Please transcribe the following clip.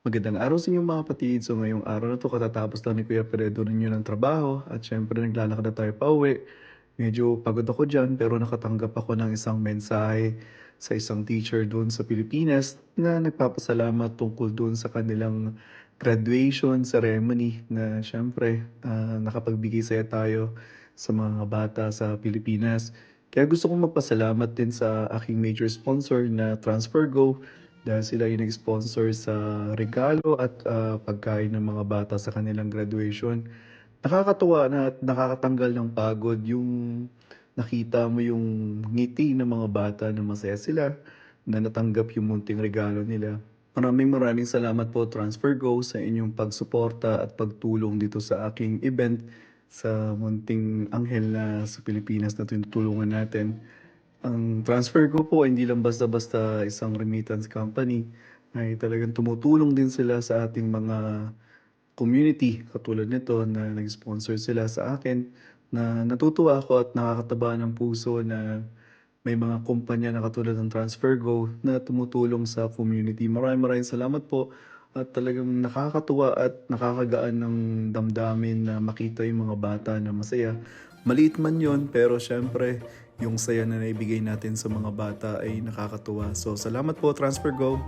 Magandang araw sa inyo mga kapatid. So ngayong araw na 'to katatapos lang ni Kuya Pedro ninyo ng trabaho at siyempre naglalakad na tayo pauwi. Medyo pagod ako diyan pero nakatanggap ako ng isang mensahe sa isang teacher doon sa Pilipinas na nagpapasalamat tungkol doon sa kanilang graduation ceremony na siyempre, nakapagbigay saya tayo sa mga bata sa Pilipinas. Kaya gusto kong magpasalamat din sa aking major sponsor na TransferGo dahil sila yung nag-sponsor sa regalo at, pagkain ng mga bata sa kanilang graduation. Nakakatuwa na at nakakatanggal ng pagod yung nakita mo yung ngiti ng mga bata na masaya sila na natanggap yung munting regalo nila. Maraming maraming salamat po TransferGo sa inyong pagsuporta at pagtulong dito sa aking event sa munting anghel na sa Pilipinas na tinutulungan natin. Ang TransferGo po hindi lang basta-basta isang remittance company, ay talagang tumutulong din sila sa ating mga community katulad nito na nag-sponsor sila sa akin na natutuwa ako at nakakataba ng puso na may mga kumpanya na katulad ng TransferGo na tumutulong sa community. Maraming maraming salamat po at talagang nakakatuwa at nakakagaan ng damdamin na makita yung mga bata na masaya. Maliit man yon pero syempre yung saya na naibigay natin sa mga bata ay nakakatuwa. So salamat po TransferGo!